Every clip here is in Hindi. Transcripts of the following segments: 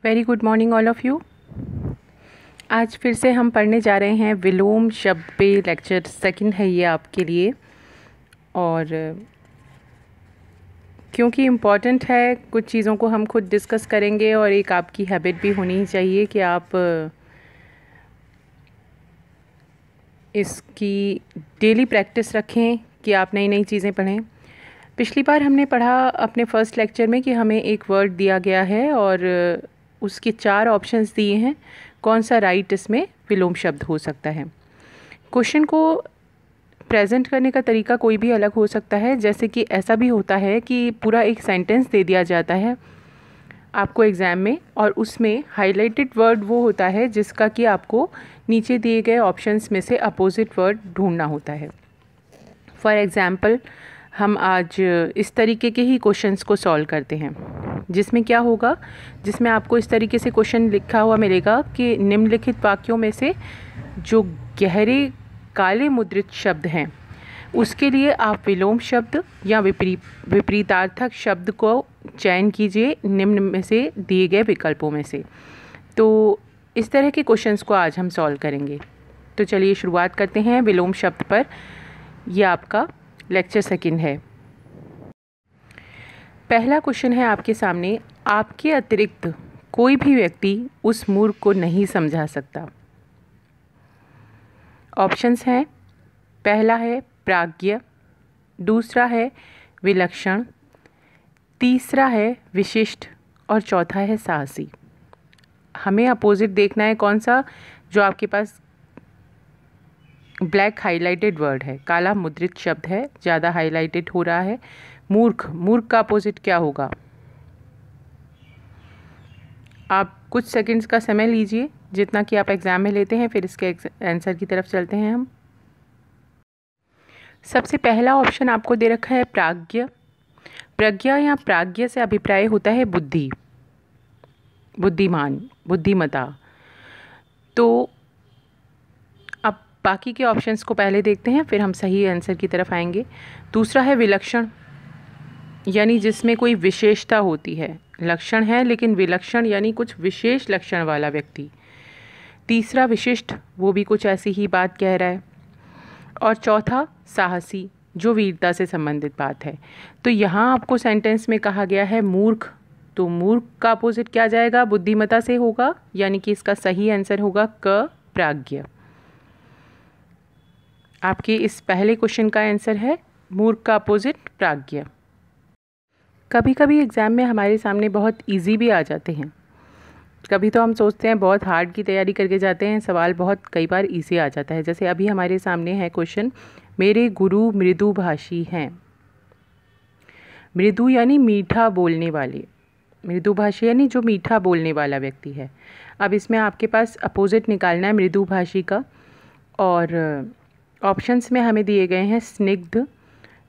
Very good morning all of you. आज फिर से हम पढ़ने जा रहे हैं विलोम शब्द पे। लेक्चर सेकंड है ये आपके लिए, और क्योंकि इम्पॉर्टेंट है कुछ चीज़ों को हम खुद डिस्कस करेंगे, और एक आपकी हैबिट भी होनी चाहिए कि आप इसकी डेली प्रैक्टिस रखें कि आप नई नई चीज़ें पढ़ें। पिछली बार हमने पढ़ा अपने फर्स्ट लेक्चर में कि हमें एक वर्ड दिया गया है और उसके 4 ऑप्शंस दिए हैं, कौन सा राइट इसमें विलोम शब्द हो सकता है। क्वेश्चन को प्रेजेंट करने का तरीका कोई भी अलग हो सकता है, जैसे कि ऐसा भी होता है कि पूरा एक सेंटेंस दे दिया जाता है आपको एग्ज़ाम में, और उसमें हाईलाइटेड वर्ड वो होता है जिसका कि आपको नीचे दिए गए ऑप्शंस में से अपोजिट वर्ड ढूंढना होता है। फॉर एग्ज़ाम्पल हम आज इस तरीके के ही क्वेश्चंस को सॉल्व करते हैं, जिसमें क्या होगा, जिसमें आपको इस तरीके से क्वेश्चन लिखा हुआ मिलेगा कि निम्नलिखित वाक्यों में से जो गहरे काले मुद्रित शब्द हैं उसके लिए आप विलोम शब्द या विपरीतार्थक शब्द को चयन कीजिए निम्न में से दिए गए विकल्पों में से। तो इस तरह के क्वेश्चंस को आज हम सॉल्व करेंगे। तो चलिए शुरुआत करते हैं विलोम शब्द पर। यह आपका लेक्चर सेकंड है। पहला क्वेश्चन है आपके सामने, आपके अतिरिक्त कोई भी व्यक्ति उस मूर्ख को नहीं समझा सकता। ऑप्शंस हैं, पहला है प्राज्ञ, दूसरा है विलक्षण, तीसरा है विशिष्ट और चौथा है साहसी। हमें अपोजिट देखना है कौन सा, जो आपके पास ब्लैक हाईलाइटेड वर्ड है, काला मुद्रित शब्द है, ज़्यादा हाईलाइटेड हो रहा है। मूर्ख, मूर्ख का अपोजिट क्या होगा। आप कुछ सेकंड्स का समय लीजिए, जितना कि आप एग्ज़ाम में लेते हैं, फिर इसके आंसर की तरफ चलते हैं हम। सबसे पहला ऑप्शन आपको दे रखा है प्राज्ञ। प्रज्ञा या प्राज्ञ से अभिप्राय होता है बुद्धि, बुद्धिमान, बुद्धिमता। तो अब बाकी के ऑप्शंस को पहले देखते हैं, फिर हम सही आंसर की तरफ आएंगे। दूसरा है विलक्षण, यानी जिसमें कोई विशेषता होती है, लक्षण है लेकिन विलक्षण यानी कुछ विशेष लक्षण वाला व्यक्ति। तीसरा विशिष्ट, वो भी कुछ ऐसी ही बात कह रहा है। और चौथा साहसी, जो वीरता से संबंधित बात है। तो यहाँ आपको सेंटेंस में कहा गया है मूर्ख, तो मूर्ख का अपोजिट क्या जाएगा, बुद्धिमता से होगा, यानी कि इसका सही आंसर होगा क प्राज्ञ। आपके इस पहले क्वेश्चन का आंसर है मूर्ख का अपोजिट प्राज्ञ। कभी कभी एग्ज़ाम में हमारे सामने बहुत इजी भी आ जाते हैं, कभी तो हम सोचते हैं बहुत हार्ड की तैयारी करके जाते हैं, सवाल बहुत कई बार इजी आ जाता है। जैसे अभी हमारे सामने है क्वेश्चन, मेरे गुरु मृदुभाषी हैं। मृदु यानी मीठा बोलने वाले, मृदुभाषी यानी जो मीठा बोलने वाला व्यक्ति है। अब इसमें आपके पास अपोजिट निकालना है मृदुभाषी का, और ऑप्शंस में हमें दिए गए हैं स्निग्ध,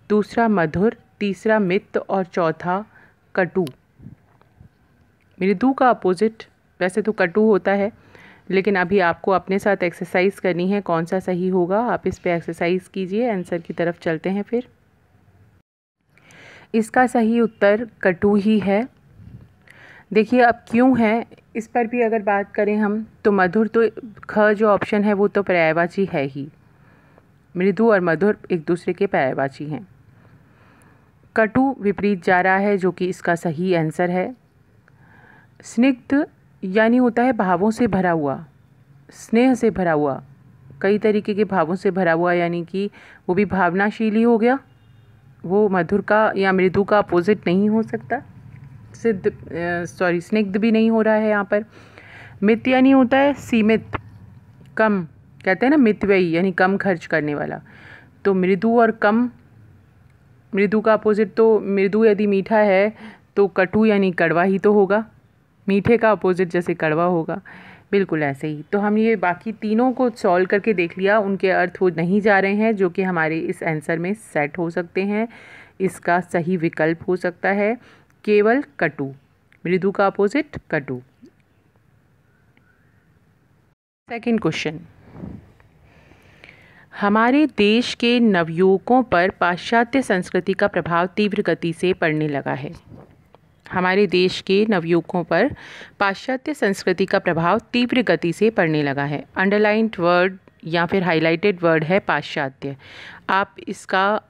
दूसरा मधुर, तीसरा मित्र और चौथा कटु। मृदु का अपोजिट वैसे तो कटु होता है, लेकिन अभी आपको अपने साथ एक्सरसाइज करनी है, कौन सा सही होगा आप इस पे एक्सरसाइज कीजिए। आंसर की तरफ चलते हैं फिर। इसका सही उत्तर कटु ही है। देखिए अब क्यों है, इस पर भी अगर बात करें हम तो मधुर, तो ख जो ऑप्शन है वो तो पर्यायवाची है ही, मृदु और मधुर एक दूसरे के पर्यायवाची हैं। कटु विपरीत जा रहा है, जो कि इसका सही आंसर है। स्निग्ध यानी होता है भावों से भरा हुआ, स्नेह से भरा हुआ, कई तरीके के भावों से भरा हुआ, यानी कि वो भी भावनाशीली हो गया। वो मधुर का या मृदु का अपोजिट नहीं हो सकता। स्निग्ध भी नहीं हो रहा है यहाँ पर। मित यानी होता है सीमित, कम, कहते हैं ना मितव्ययी, यानी कम खर्च करने वाला। तो मृदु और कम, मृदु का अपोजिट, तो मृदु यदि मीठा है तो कटु यानी कड़वा ही तो होगा, मीठे का अपोजिट जैसे कड़वा होगा, बिल्कुल ऐसे ही। तो हम ये बाकी तीनों को सॉल्व करके देख लिया, उनके अर्थ वो नहीं जा रहे हैं जो कि हमारे इस आंसर में सेट हो सकते हैं। इसका सही विकल्प हो सकता है केवल कटु, मृदु का अपोजिट कटु। सेकंड क्वेश्चन, हमारे देश के नवयुवकों पर पाश्चात्य संस्कृति का प्रभाव तीव्र गति से पड़ने लगा है। हमारे देश के नवयुवकों पर पाश्चात्य संस्कृति का प्रभाव तीव्र गति से पड़ने लगा है। अंडरलाइंड वर्ड या फिर हाईलाइटेड वर्ड है पाश्चात्य। आप इसका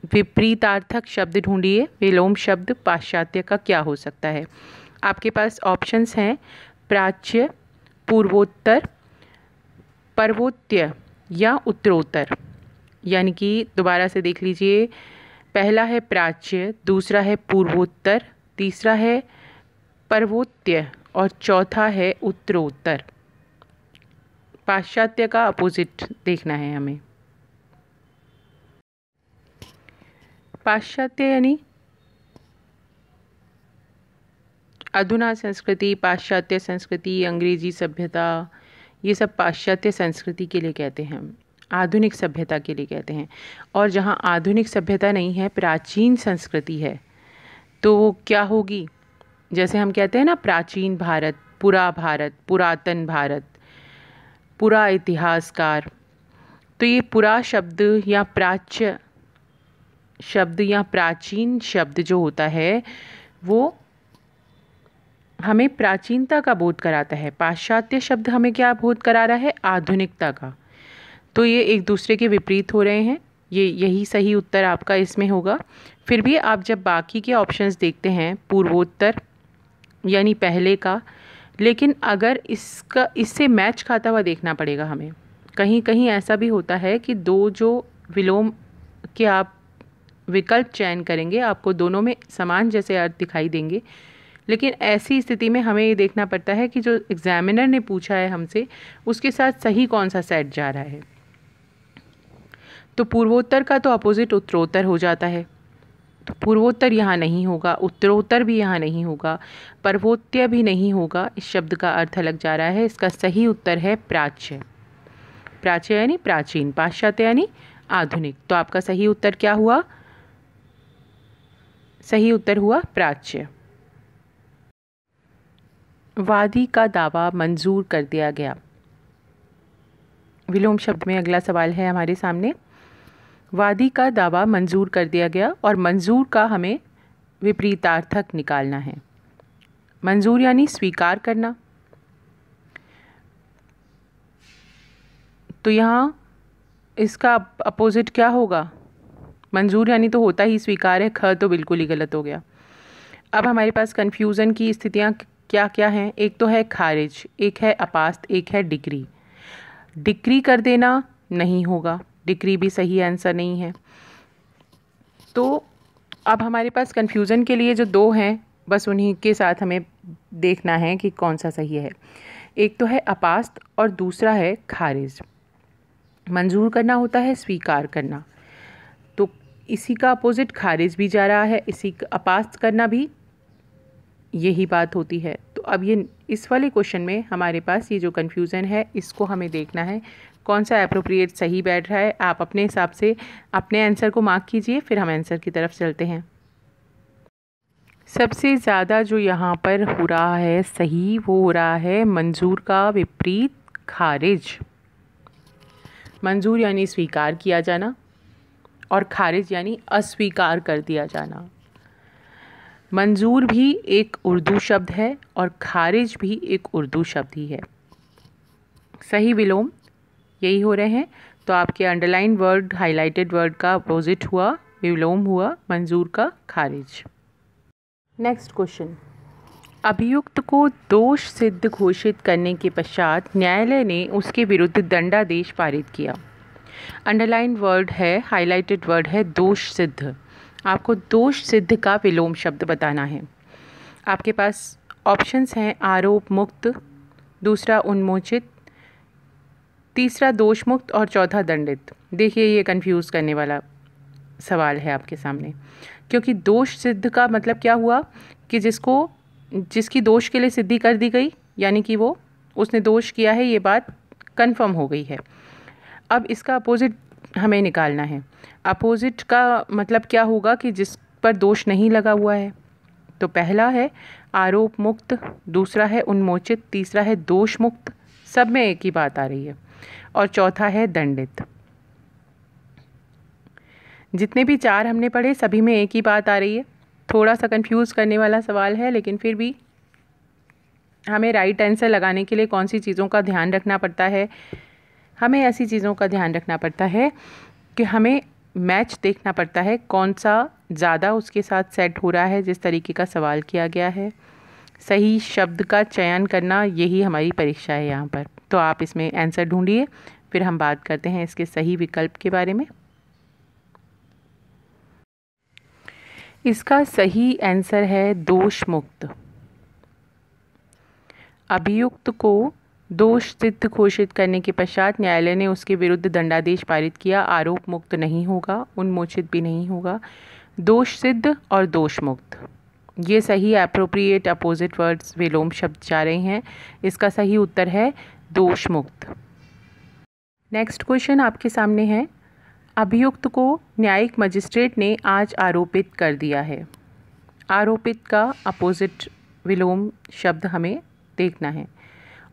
विपरीतार्थक शब्द ढूंढिए। विलोम शब्द पाश्चात्य का क्या हो सकता है? आपके पास ऑप्शंस हैं प्राच्य, पूर्वोत्तर, पर्वोत्य या उत्तरोत्तर। यानी कि दोबारा से देख लीजिए, पहला है प्राच्य, दूसरा है पूर्वोत्तर, तीसरा है पर्वोत्य और चौथा है उत्तरोत्तर। पाश्चात्य का अपोजिट देखना है हमें। पाश्चात्य यानी अधुना संस्कृति, पाश्चात्य संस्कृति, अंग्रेजी सभ्यता, ये सब पाश्चात्य संस्कृति के लिए कहते हैं, आधुनिक सभ्यता के लिए कहते हैं। और जहाँ आधुनिक सभ्यता नहीं है, प्राचीन संस्कृति है, तो वो क्या होगी? जैसे हम कहते हैं ना, प्राचीन भारत, पुरातन भारत, पुरा इतिहासकार। तो ये पुरा शब्द या प्राच्य शब्द या प्राचीन शब्द जो होता है वो हमें प्राचीनता का बोध कराता है। पाश्चात्य शब्द हमें क्या बोध करा रहा है? आधुनिकता का। तो ये एक दूसरे के विपरीत हो रहे हैं। यही सही उत्तर आपका इसमें होगा। फिर भी आप जब बाकी के ऑप्शंस देखते हैं, पूर्वोत्तर यानी पहले का, लेकिन अगर इससे मैच खाता हुआ देखना पड़ेगा हमें। कहीं कहीं ऐसा भी होता है कि दो जो विलोम के आप विकल्प चयन करेंगे, आपको दोनों में समान जैसे अर्थ दिखाई देंगे, लेकिन ऐसी स्थिति में हमें ये देखना पड़ता है कि जो एग्जामिनर ने पूछा है हमसे, उसके साथ सही कौन सा सेट जा रहा है। तो पूर्वोत्तर का तो अपोजिट उत्तरोत्तर हो जाता है, तो पूर्वोत्तर यहाँ नहीं होगा, उत्तरोत्तर भी यहाँ नहीं होगा, पर्वोत्य भी नहीं होगा। इस शब्द का अर्थ अलग जा रहा है। इसका सही उत्तर है प्राच्य। प्राच्य यानी प्राचीन, पाश्चात्य यानी आधुनिक। तो आपका सही उत्तर क्या हुआ? सही उत्तर हुआ प्राच्य। वादी का दावा मंजूर कर दिया गया। विलोम शब्द में अगला सवाल है हमारे सामने। वादी का दावा मंजूर कर दिया गया, और मंजूर का हमें विपरीतार्थक निकालना है। मंजूर यानी स्वीकार करना। तो यहाँ इसका अपोजिट क्या होगा? मंजूर यानी तो होता ही स्वीकार है, ख तो बिल्कुल ही गलत हो गया। अब हमारे पास कन्फ्यूज़न की स्थितियाँ क्या क्या हैं? एक तो है खारिज, एक है अपास्त, एक है डिक्री। डिक्री कर देना नहीं होगा, डिक्री भी सही आंसर नहीं है। तो अब हमारे पास कन्फ्यूज़न के लिए जो दो हैं, बस उन्हीं के साथ हमें देखना है कि कौन सा सही है। एक तो है अपास्त और दूसरा है खारिज। मंजूर करना होता है स्वीकार करना, तो इसी का अपोजिट खारिज भी जा रहा है, इसी का अपास्त करना भी यही बात होती है। तो अब ये इस वाले क्वेश्चन में हमारे पास ये जो कन्फ्यूज़न है, इसको हमें देखना है कौन सा एप्रोप्रिएट सही बैठ रहा है। आप अपने हिसाब से अपने आंसर को मार्क कीजिए, फिर हम आंसर की तरफ चलते हैं। सबसे ज़्यादा जो यहाँ पर हो रहा है सही, वो हो रहा है मंजूर का विपरीत खारिज। मंजूर यानी स्वीकार किया जाना और खारिज यानी अस्वीकार कर दिया जाना। मंजूर भी एक उर्दू शब्द है और खारिज भी एक उर्दू शब्द ही है। सही विलोम यही हो रहे हैं। तो आपके अंडरलाइन वर्ड, हाईलाइटेड वर्ड का अपोजिट हुआ, विलोम हुआ मंजूर का खारिज। Next question. अभियुक्त को दोष सिद्ध घोषित करने के पश्चात न्यायालय ने उसके विरुद्ध दंडादेश पारित किया। अंडरलाइन वर्ड है, हाईलाइटेड वर्ड है दोष सिद्ध। आपको दोष सिद्ध का विलोम शब्द बताना है। आपके पास ऑप्शंस हैं आरोप मुक्त, दूसरा उन्मोचित, तीसरा दोष मुक्त और चौथा दंडित। देखिए ये कंफ्यूज करने वाला सवाल है आपके सामने, क्योंकि दोष सिद्ध का मतलब क्या हुआ कि जिसकी दोष के लिए सिद्धि कर दी गई, यानी कि वो उसने दोष किया है, ये बात कंफर्म हो गई है। अब इसका अपोजिट हमें निकालना है। अपोजिट का मतलब क्या होगा कि जिस पर दोष नहीं लगा हुआ है। तो पहला है आरोप मुक्त, दूसरा है उन्मोचित, तीसरा है दोष मुक्त, सब में एक ही बात आ रही है, और चौथा है दंडित। जितने भी चार हमने पढ़े सभी में एक ही बात आ रही है। थोड़ा सा कंफ्यूज करने वाला सवाल है, लेकिन फिर भी हमें राइट आंसर लगाने के लिए कौन सी चीज़ों का ध्यान रखना पड़ता है। हमें ऐसी चीज़ों का ध्यान रखना पड़ता है कि हमें मैच देखना पड़ता है, कौन सा ज़्यादा उसके साथ सेट हो रहा है जिस तरीके का सवाल किया गया है। सही शब्द का चयन करना, यही हमारी परीक्षा है यहाँ पर। तो आप इसमें आंसर ढूंढिए, फिर हम बात करते हैं इसके सही विकल्प के बारे में। इसका सही आंसर है दोष मुक्त। अभियुक्त को दोष सिद्ध घोषित करने के पश्चात न्यायालय ने उसके विरुद्ध दंडादेश पारित किया। आरोप मुक्त नहीं होगा, उन्मोचित भी नहीं होगा। दोष सिद्ध और दोष मुक्त, ये सही एप्रोप्रिएट अपोजिट वर्ड्स विलोम शब्द जा रहे हैं। इसका सही उत्तर है दोष मुक्त। नेक्स्ट क्वेश्चन आपके सामने है। अभियुक्त को न्यायिक मजिस्ट्रेट ने आज आरोपित कर दिया है। आरोपित का अपोजिट विलोम शब्द हमें देखना है।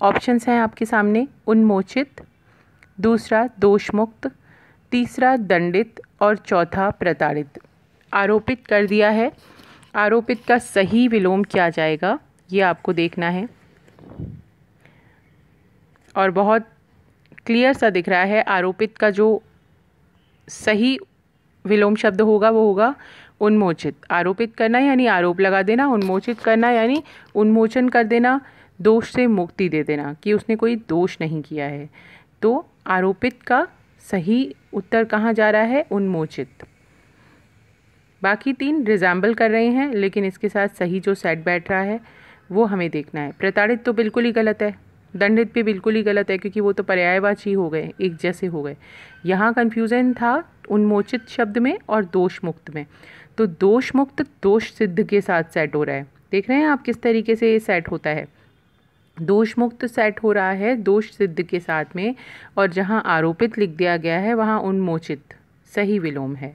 ऑप्शंस हैं आपके सामने, उन्मोचित, दूसरा दोषमुक्त, तीसरा दंडित और चौथा प्रताड़ित। आरोपित कर दिया है, आरोपित का सही विलोम क्या जाएगा ये आपको देखना है, और बहुत क्लियर सा दिख रहा है। आरोपित का जो सही विलोम शब्द होगा वो होगा उन्मोचित। आरोपित करना यानी आरोप लगा देना, उन्मोचित करना यानी उन्मोचन कर देना, दोष से मुक्ति दे देना कि उसने कोई दोष नहीं किया है। तो आरोपित का सही उत्तर कहाँ जा रहा है? उन्मोचित। बाकी तीन रिजेंबल कर रहे हैं, लेकिन इसके साथ सही जो सेट बैठ रहा है वो हमें देखना है। प्रताड़ित तो बिल्कुल ही गलत है, दंडित भी बिल्कुल ही गलत है, क्योंकि वो तो पर्यायवाची हो गए, एक जैसे हो गए। यहाँ कन्फ्यूज़न था उन्मोचित शब्द में और दोष मुक्त में। तो दोष मुक्त दोष सिद्ध के साथ सेट हो रहा है। देख रहे हैं आप किस तरीके से ये सेट होता है। दोष मुक्त सेट हो रहा है दोष सिद्ध के साथ में, और जहाँ आरोपित लिख दिया गया है वहाँ उन्मोचित सही विलोम है।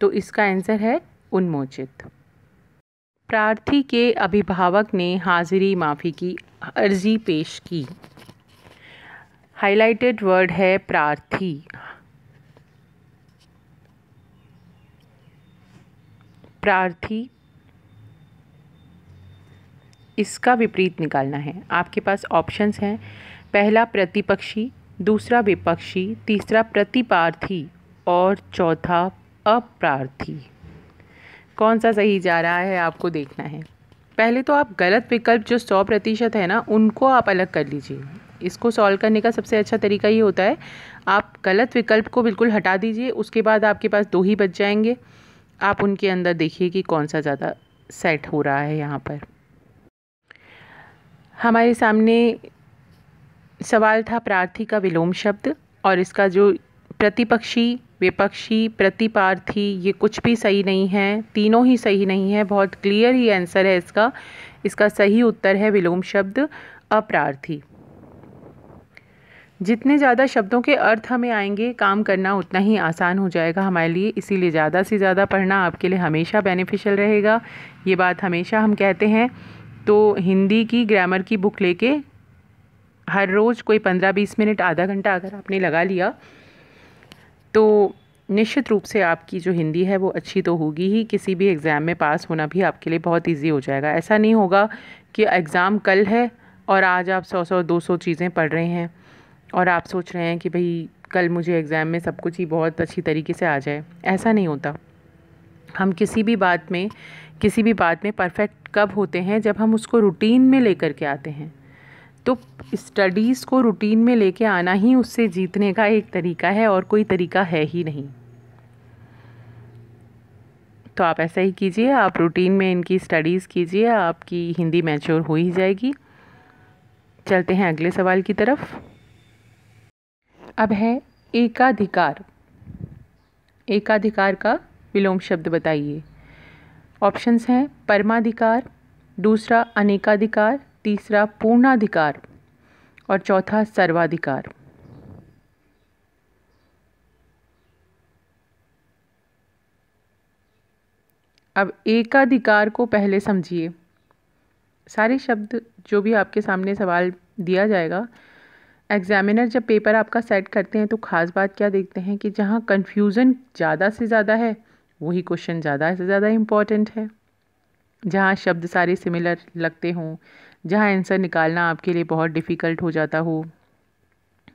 तो इसका आंसर है उन्मोचित। प्रार्थी के अभिभावक ने हाजिरी माफ़ी की अर्जी पेश की। हाइलाइटेड वर्ड है प्रार्थी। प्रार्थी, इसका विपरीत निकालना है। आपके पास ऑप्शंस हैं, पहला प्रतिपक्षी, दूसरा विपक्षी, तीसरा प्रतिपार्थी और चौथा अप्रार्थी। कौन सा सही जा रहा है आपको देखना है। पहले तो आप गलत विकल्प जो 100% है ना, उनको आप अलग कर लीजिए। इसको सॉल्व करने का सबसे अच्छा तरीका ये होता है, आप गलत विकल्प को बिल्कुल हटा दीजिए, उसके बाद आपके पास 2 ही बच जाएंगे। आप उनके अंदर देखिए कि कौन सा ज़्यादा सेट हो रहा है। यहाँ पर हमारे सामने सवाल था प्रार्थी का विलोम शब्द, और इसका जो प्रतिपक्षी, विपक्षी, प्रतिपार्थी, ये कुछ भी सही नहीं है, तीनों ही सही नहीं है। बहुत क्लियर ही आंसर है इसका। इसका सही उत्तर है विलोम शब्द अप्रार्थी। जितने ज़्यादा शब्दों के अर्थ हमें आएंगे, काम करना उतना ही आसान हो जाएगा हमारे लिए। इसीलिए ज़्यादा से ज़्यादा पढ़ना आपके लिए हमेशा बेनिफिशियल रहेगा। ये बात हमेशा हम कहते हैं। तो हिंदी की ग्रामर की बुक लेके हर रोज़ कोई 15-20 मिनट, आधा घंटा अगर आपने लगा लिया तो निश्चित रूप से आपकी जो हिंदी है वो अच्छी तो होगी ही। किसी भी एग्ज़ाम में पास होना भी आपके लिए बहुत इजी हो जाएगा। ऐसा नहीं होगा कि एग्ज़ाम कल है और आज आप 100-200 चीज़ें पढ़ रहे हैं और आप सोच रहे हैं कि भाई कल मुझे एग्ज़ाम में सब कुछ ही बहुत अच्छी तरीके से आ जाए। ऐसा नहीं होता। हम किसी भी बात में परफेक्ट कब होते हैं? जब हम उसको रूटीन में लेकर के आते हैं। तो स्टडीज़ को रूटीन में लेके आना ही उससे जीतने का एक तरीका है, और कोई तरीका है ही नहीं। तो आप ऐसा ही कीजिए, आप रूटीन में इनकी स्टडीज़ कीजिए, आपकी हिंदी मैच्योर हो ही जाएगी। चलते हैं अगले सवाल की तरफ। अब है एकाधिकार। एकाधिकार का विलोम शब्द बताइए। ऑप्शंस हैं परमाधिकार, दूसरा अनेकाधिकार, तीसरा पूर्णाधिकार और चौथा सर्वाधिकार। अब एकाधिकार को पहले समझिए। सारे शब्द जो भी आपके सामने सवाल दिया जाएगा, एग्जामिनर जब पेपर आपका सेट करते हैं तो ख़ास बात क्या देखते हैं कि जहाँ कन्फ्यूज़न ज़्यादा से ज़्यादा है वही क्वेश्चन ज़्यादा से ज़्यादा इम्पॉर्टेंट है। जहाँ शब्द सारे सिमिलर लगते हों, जहाँ आंसर निकालना आपके लिए बहुत डिफ़िकल्ट हो जाता हो।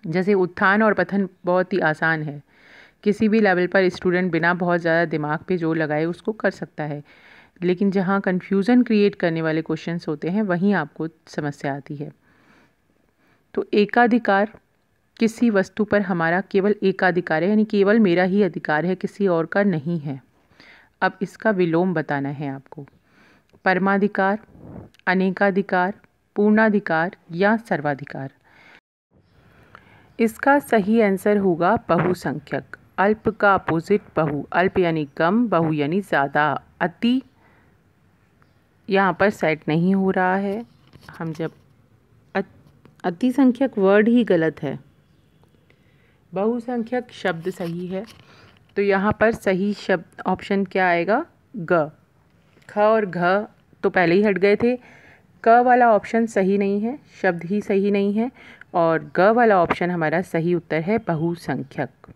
जैसे उत्थान और पतन बहुत ही आसान है, किसी भी लेवल पर स्टूडेंट बिना बहुत ज़्यादा दिमाग पे जोर लगाए उसको कर सकता है। लेकिन जहाँ कन्फ्यूज़न क्रिएट करने वाले क्वेश्चंस होते हैं वहीं आपको समस्या आती है। तो एकाधिकार, किसी वस्तु पर हमारा केवल एकाधिकार है, यानी केवल मेरा ही अधिकार है, किसी और का नहीं है। अब इसका विलोम बताना है आपको। परमाधिकार, अनेकाधिकार, पूर्णाधिकार या सर्वाधिकार। इसका सही आंसर होगा बहुसंख्यक। अल्प का अपोजिट बहु, अल्प यानी कम, बहु यानी ज़्यादा। अति यहाँ पर सेट नहीं हो रहा है। हम जब अति संख्यक वर्ड ही गलत है, बहुसंख्यक शब्द सही है। तो यहाँ पर सही शब्द ऑप्शन क्या आएगा? ग। ख और घ तो पहले ही हट गए थे। क वाला ऑप्शन सही नहीं है, शब्द ही सही नहीं है। और ग वाला ऑप्शन हमारा सही उत्तर है बहुसंख्यक।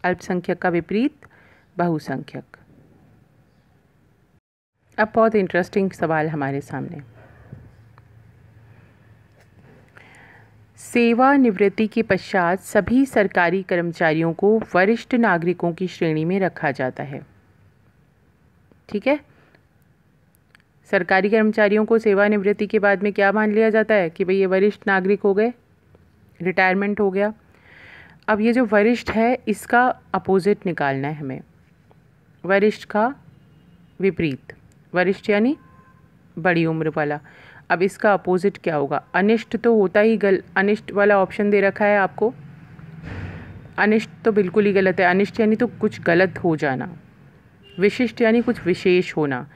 अल्पसंख्यक का विपरीत बहुसंख्यक। अब बहुत इंटरेस्टिंग सवाल हमारे सामने। सेवानिवृत्ति के पश्चात सभी सरकारी कर्मचारियों को वरिष्ठ नागरिकों की श्रेणी में रखा जाता है। ठीक है, सरकारी कर्मचारियों को सेवानिवृत्ति के बाद में क्या मान लिया जाता है कि भाई ये वरिष्ठ नागरिक हो गए, रिटायरमेंट हो गया। अब ये जो वरिष्ठ है इसका अपोजिट निकालना है हमें, वरिष्ठ का विपरीत। वरिष्ठ यानी बड़ी उम्र वाला। अब इसका अपोजिट क्या होगा? अनिष्ट तो होता ही अनिष्ट वाला ऑप्शन दे रखा है आपको। अनिष्ट तो बिल्कुल ही गलत है। अनिष्ट यानी तो कुछ गलत हो जाना। विशिष्ट यानी कुछ विशेष होना।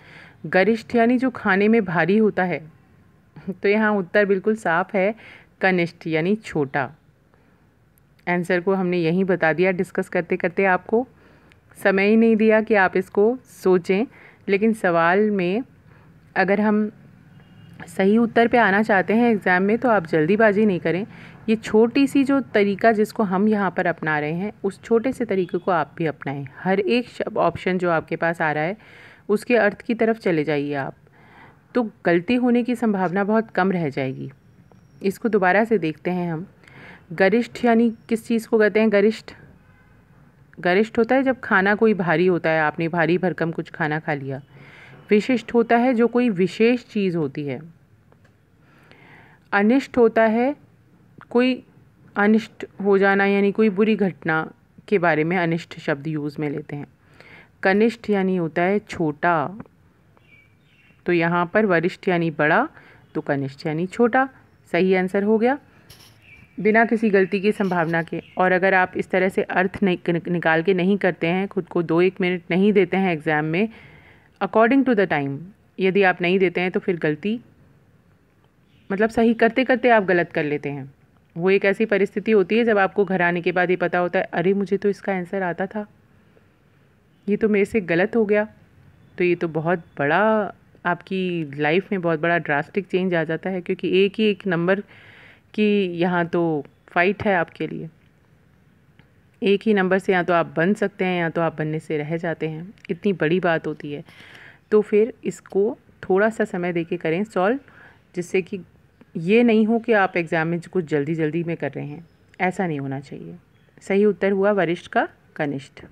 गरिष्ठ यानी जो खाने में भारी होता है। तो यहाँ उत्तर बिल्कुल साफ है, कनिष्ठ यानी छोटा। आंसर को हमने यहीं बता दिया डिस्कस करते करते। आपको समय ही नहीं दिया कि आप इसको सोचें। लेकिन सवाल में अगर हम सही उत्तर पे आना चाहते हैं एग्ज़ाम में तो आप जल्दीबाजी नहीं करें। ये छोटी सी जो तरीका जिसको हम यहाँ पर अपना रहे हैं उस छोटे से तरीके को आप भी अपनाएं। हर एक ऑप्शन जो आपके पास आ रहा है उसके अर्थ की तरफ चले जाइए आप, तो गलती होने की संभावना बहुत कम रह जाएगी। इसको दोबारा से देखते हैं हम। गरिष्ठ यानी किस चीज़ को कहते हैं? गरिष्ठ गरिष्ठ होता है जब खाना कोई भारी होता है, आपने भारी भरकम कुछ खाना खा लिया। विशिष्ट होता है जो कोई विशेष चीज़ होती है। अनिष्ट होता है कोई अनिष्ट हो जाना, यानी कोई बुरी घटना के बारे में अनिष्ट शब्द यूज़ में लेते हैं। कनिष्ठ यानी होता है छोटा। तो यहाँ पर वरिष्ठ यानी बड़ा, तो कनिष्ठ यानी छोटा। सही आंसर हो गया बिना किसी गलती की संभावना के। और अगर आप इस तरह से अर्थ निकाल के नहीं करते हैं, खुद को 2-1 मिनट नहीं देते हैं एग्ज़ाम में अकॉर्डिंग टू द टाइम, यदि आप नहीं देते हैं तो फिर गलती मतलब सही करते करते आप गलत कर लेते हैं। वो एक ऐसी परिस्थिति होती है जब आपको घर आने के बाद ये पता होता है अरे मुझे तो इसका आंसर आता था, ये तो मेरे से गलत हो गया। तो ये तो बहुत बड़ा आपकी लाइफ में बहुत बड़ा ड्रास्टिक चेंज आ जाता है, क्योंकि एक ही एक नंबर की यहाँ तो फाइट है आपके लिए। एक ही नंबर से या तो आप बन सकते हैं या तो आप बनने से रह जाते हैं। इतनी बड़ी बात होती है। तो फिर इसको थोड़ा सा समय देके करें सॉल्व, जिससे कि ये नहीं हो कि आप एग्ज़ाम में कुछ जल्दी जल्दी में कर रहे हैं। ऐसा नहीं होना चाहिए। सही उत्तर हुआ वरिष्ठ का कनिष्ठ।